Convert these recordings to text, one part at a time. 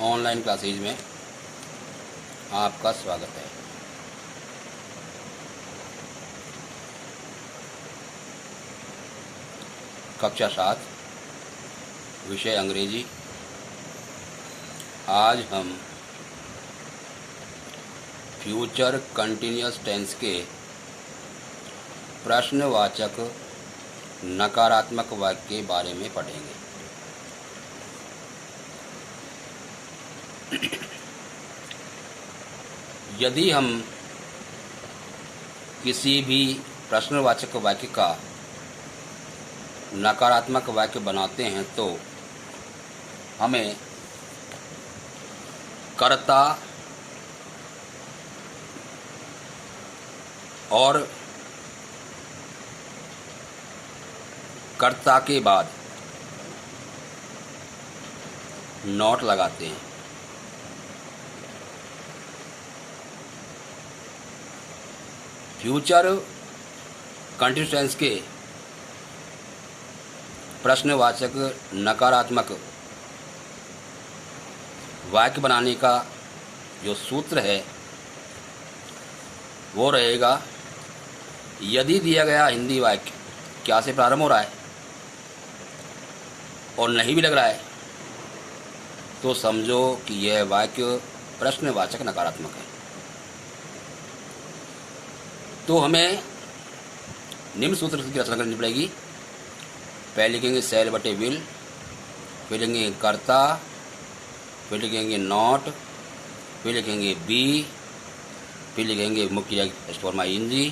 Online classes में आपका स्वागत है। कक्षा 7 विषय अंग्रेजी। आज हम फ्यूचर कंटिन्यूअस टेंस के प्रश्नवाचक नकारात्मक वाक्य के बारे में पढ़ेंगे। यदि हम किसी भी प्रश्नवाचक वाक्य का नकारात्मक वाक्य बनाते हैं तो हमें कर्ता और कर्ता के बाद नॉट लगाते हैं। फ्यूचर कंटिन्यूअस टेंस के प्रश्नवाचक नकारात्मक वाक्य बनाने का जो सूत्र है वो रहेगा, यदि दिया गया हिंदी वाक्य क्या से प्रारंभ हो रहा है और नहीं भी लग रहा है तो समझो कि यह वाक्य प्रश्नवाचक नकारात्मक है। तो हमें निम्न सूत्र की रचना करनी पड़ेगी। पहले लिखेंगे शैल बटे विल, फिर लिखेंगे कर्ता, फिर लिखेंगे नॉट, फिर लिखेंगे बी, फिर लिखेंगे मुख्य स्टोरमा इंजी,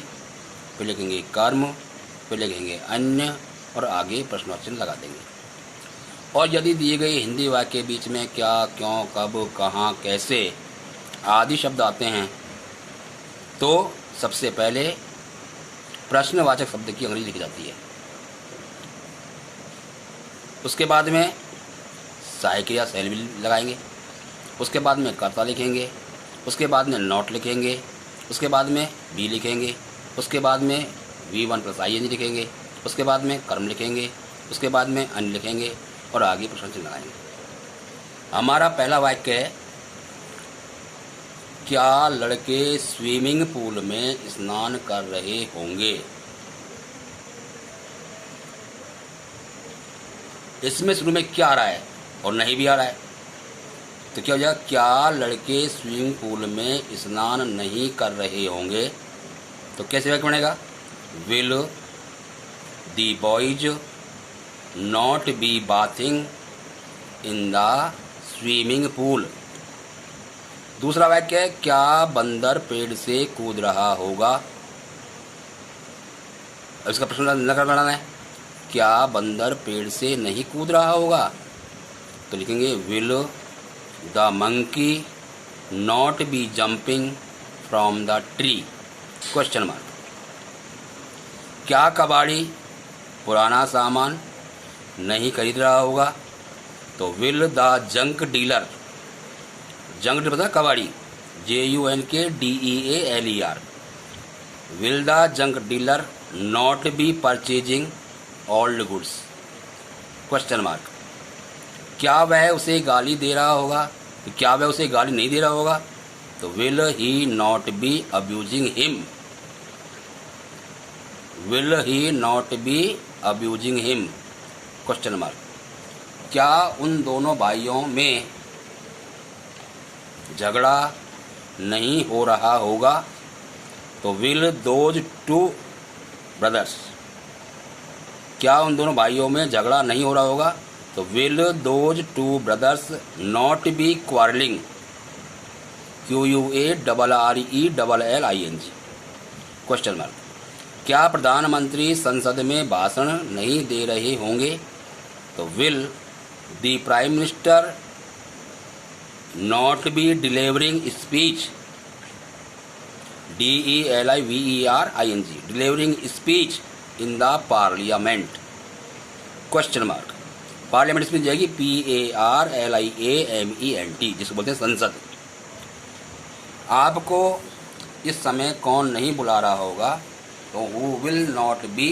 फिर लिखेंगे कर्म, फिर लिखेंगे अन्य और आगे प्रश्नवाचक चिन्ह लगा देंगे। और यदि दिए गए हिंदी वाक्य के बीच में क्या, क्यों, कब, कहाँ, कैसे आदि शब्द आते हैं तो सबसे पहले प्रश्नवाचक शब्द की अंग्रेजी लिखी जाती है। उसके बाद में सहायक क्रिया शैल भी लगाएंगे, उसके बाद में कर्ता लिखेंगे, उसके बाद में नॉट लिखेंगे, उसके बाद में बी लिखेंगे, उसके बाद में V1 + ING लिखेंगे, उसके बाद में कर्म लिखेंगे, उसके बाद में अन्य लिखेंगे और आगे प्रश्न चिन्ह लगाएंगे। हमारा पहला वाक्य है, क्या लड़के स्विमिंग पूल में स्नान कर रहे होंगे। इसमें शुरू में क्या आ रहा है और नहीं भी आ रहा है तो क्या हो जाएगा, क्या लड़के स्विमिंग पूल में स्नान नहीं कर रहे होंगे। तो कैसे वाक्य बनेगा, will the boys not B bathing in the swimming pool. दूसरा वाक्य है, क्या बंदर पेड़ से कूद रहा होगा। इसका प्रश्न लगाना है, क्या बंदर पेड़ से नहीं कूद रहा होगा। तो लिखेंगे will the monkey not be jumping from the tree, question mark. क्या कबाड़ी पुराना सामान नहीं खरीद रहा होगा। तो will the junk dealer, junk dealer मतलब कबाड़ी, JUNKDEALER, will the junk dealer not be purchasing old goods, question mark. क्या वह उसे गाली दे रहा होगा। तो क्या वह उसे गाली नहीं दे रहा होगा। तो will he not be abusing him, will he not be abusing him, question mark. क्या उन दोनों भाइयों में झगड़ा नहीं हो रहा होगा। तो विल दोज टू ब्रदर्स, क्या उन दोनों भाइयों में झगड़ा नहीं हो रहा होगा। तो will those two brothers not be quarrelling, QUARRELLING, question mark. क्या प्रधानमंत्री संसद में भाषण नहीं दे रहे होंगे। तो will the prime minister not be delivering speech, DELIVERING, delivering speech in the parliament, question mark. Parliament speech जाएगी PARLIAMENT, जिसको बोलते हैं संसद। आपको इस समय कौन नहीं बुला रहा होगा। तो who will not be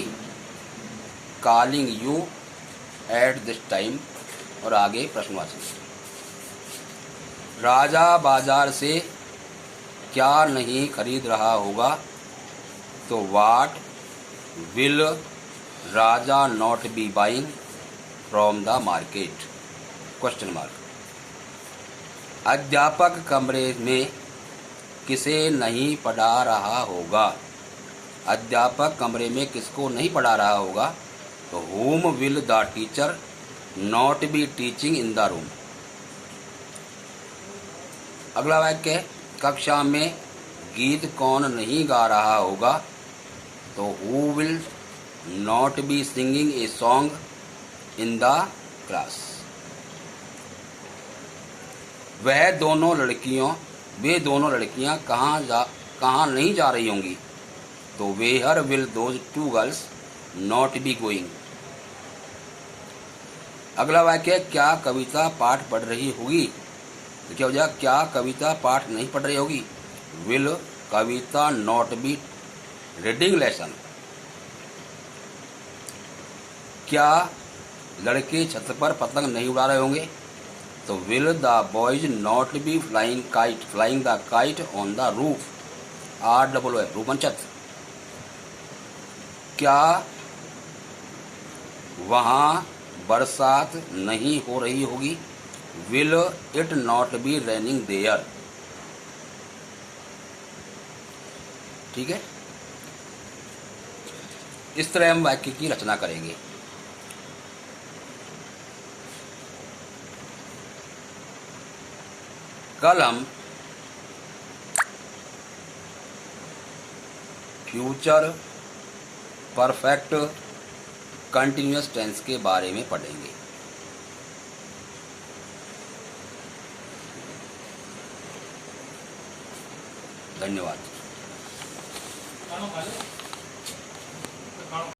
calling you at this time और आगे प्रश्नवाचक। राजा बाजार से क्या नहीं खरीद रहा होगा, तो what will Raja not be buying from the market, question mark. अध्यापक कमरे में किसे नहीं पढ़ा रहा होगा, अध्यापक कमरे में किसको नहीं पढ़ा रहा होगा, तो whom will the teacher not be teaching in the room। अगला वाक्य है, कक्षा में गीत कौन नहीं गा रहा होगा, तो who will not be singing a song in the class। वे दोनों लड़कियां कहाँ नहीं जा रही होंगी, तो where will those two girls not be going। अगला वाक्य है, क्या कविता पाठ पढ़ रही होगी, तो क्या हो जाएगा, क्या कविता पाठ नहीं पढ़ रही होगी, will Kavita not be reading lesson. क्या लड़के छत पर पतंग नहीं उड़ा रहे होंगे, तो will the boys not be flying the kite on the roof, ROOF रूपन छत। क्या वहाँ बरसात नहीं हो रही होगी, will it not be raining there. ठीक है, इस तरह हम वाक्य की रचना करेंगे। कल हम फ्यूचर परफेक्ट कंटिन्यूअस टेंस के बारे में पढ़ेंगे। धन्यवाद।